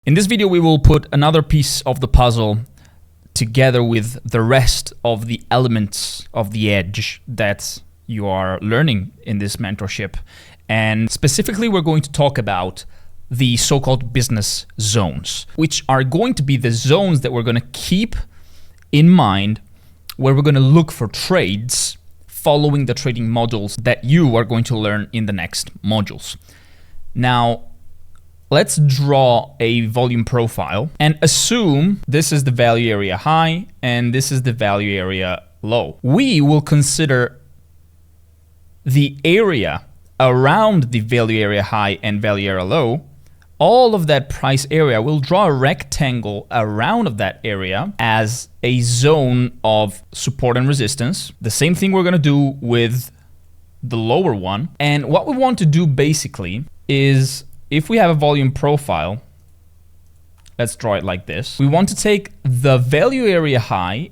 In this video, we will put another piece of the puzzle together with the rest of the elements of the edge that you are learning in this mentorship. And specifically, we're going to talk about the so-called business zones, which are going to be the zones that we're going to keep in mind where we're going to look for trades following the trading modules that you are going to learn in the next modules. Now, let's draw a volume profile and assume this is the value area high and this is the value area low. We will consider the area around the value area high and value area low. All of that price area, we'll draw a rectangle around of that area as a zone of support and resistance. The same thing we're going to do with the lower one. And what we want to do basically is, if we have a volume profile, let's draw it like this. We want to take the value area high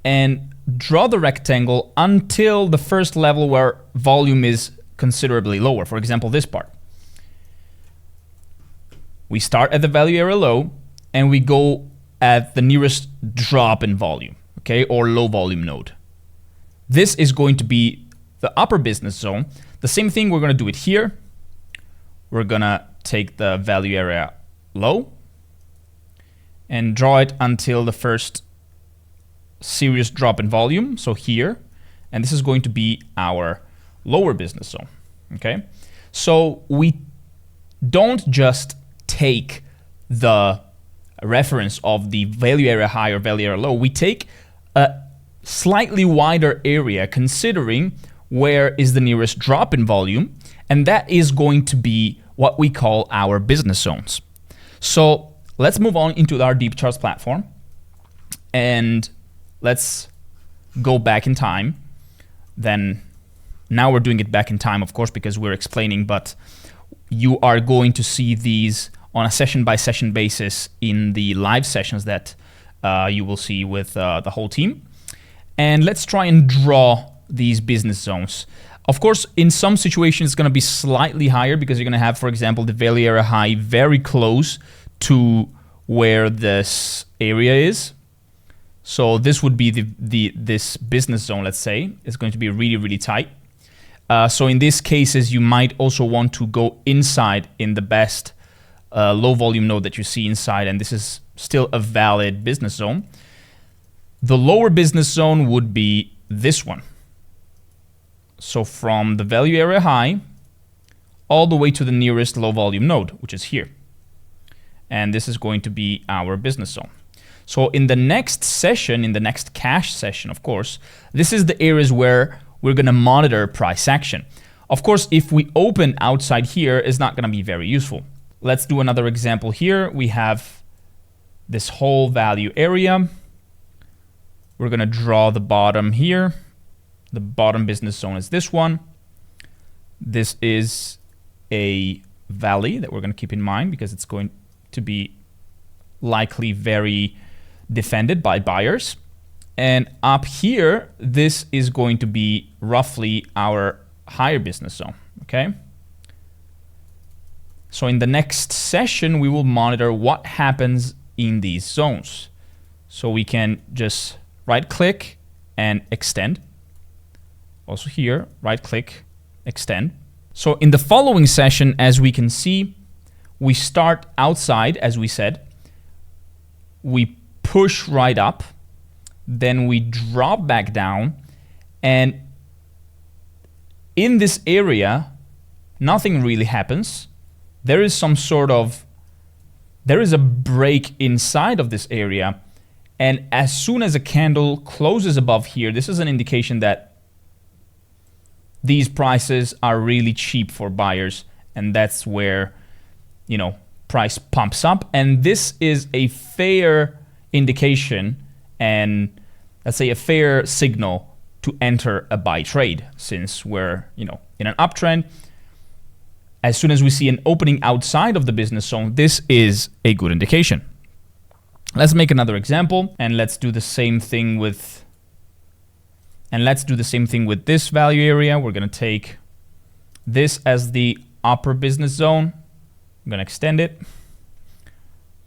and draw the rectangle until the first level where volume is considerably lower. For example, this part. We start at the value area low and we go at the nearest drop in volume, okay, or low volume node. This is going to be the upper business zone. The same thing, we're going to do it here. We're going to take the value area low and draw it until the first serious drop in volume, so here, and this is going to be our lower business zone, okay? So we don't just take the reference of the value area high or value area low, we take a slightly wider area considering where is the nearest drop in volume, and that is going to be what we call our business zones. So let's move on into our Deep Charts platform and let's go back in time. Then now we're doing it back in time, of course, because we're explaining, but you are going to see these on a session by session basis in the live sessions that you will see with the whole team. And let's try and draw these business zones. Of course, in some situations, it's going to be slightly higher because you're going to have, for example, the value area high very close to where this area is. So this would be this business zone, let's say, is going to be really, really tight. So in these cases, you might also want to go inside in the best low volume node that you see inside, and this is still a valid business zone. The lower business zone would be this one. So from the value area high all the way to the nearest low volume node, which is here. And this is going to be our business zone. So in the next session, in the next cash session, of course, this is the areas where we're going to monitor price action. Of course, if we open outside here, it's not going to be very useful. Let's do another example here. We have this whole value area. We're going to draw the bottom here. The bottom business zone is this one. This is a valley that we're going to keep in mind because it's going to be likely very defended by buyers. And up here, this is going to be roughly our higher business zone, okay? So in the next session, we will monitor what happens in these zones. So we can just right-click and extend. Also here, right-click, extend. So in the following session, as we can see, we start outside, as we said. We push right up. Then we drop back down. And in this area, nothing really happens. There is a break inside of this area. And as soon as a candle closes above here, this is an indication that these prices are really cheap for buyers, and that's where, you know, price pumps up. And this is a fair indication and, let's say, a fair signal to enter a buy trade, since we're, you know, in an uptrend. As soon as we see an opening outside of the business zone, this is a good indication. Let's make another example, and let's do the same thing with this value area. We're going to take this as the upper business zone. I'm going to extend it.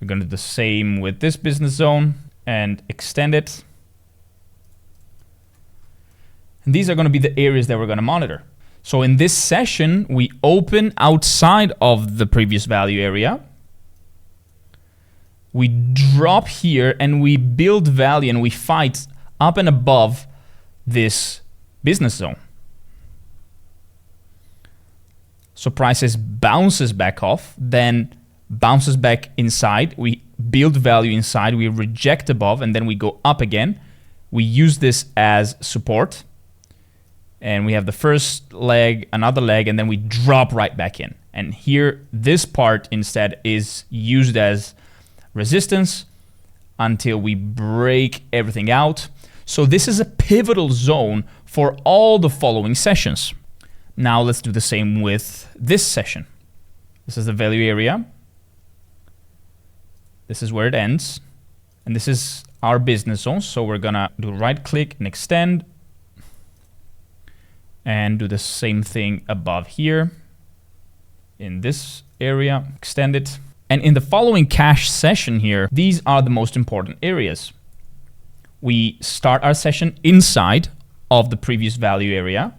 We're going to do the same with this business zone and extend it. And these are going to be the areas that we're going to monitor. So in this session, we open outside of the previous value area. We drop here and we build value and we fight up and above this business zone. So prices bounces back off, then bounces back inside. We build value inside, we reject above, and then we go up again. We use this as support. And we have the first leg, another leg, and then we drop right back in. And here, this part instead is used as resistance until we break everything out. So this is a pivotal zone for all the following sessions. Now let's do the same with this session. This is the value area. This is where it ends. And this is our business zone. So we're gonna do right click and extend. And do the same thing above here. In this area, extend it. And in the following cash session here, these are the most important areas. We start our session inside of the previous value area.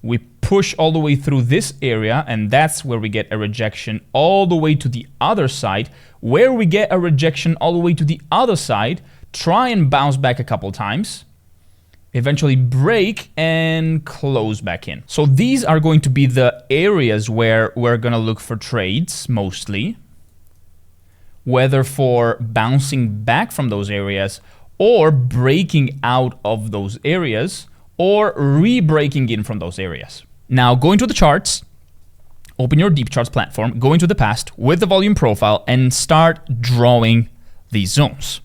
We push all the way through this area, and that's where we get a rejection all the way to the other side. Where we get a rejection all the way to the other side, try and bounce back a couple times. Eventually break and close back in. So these are going to be the areas where we're gonna look for trades mostly, whether for bouncing back from those areas or breaking out of those areas or re-breaking in from those areas. Now go into the charts, open your Deep Charts platform, go into the past with the volume profile and start drawing these zones.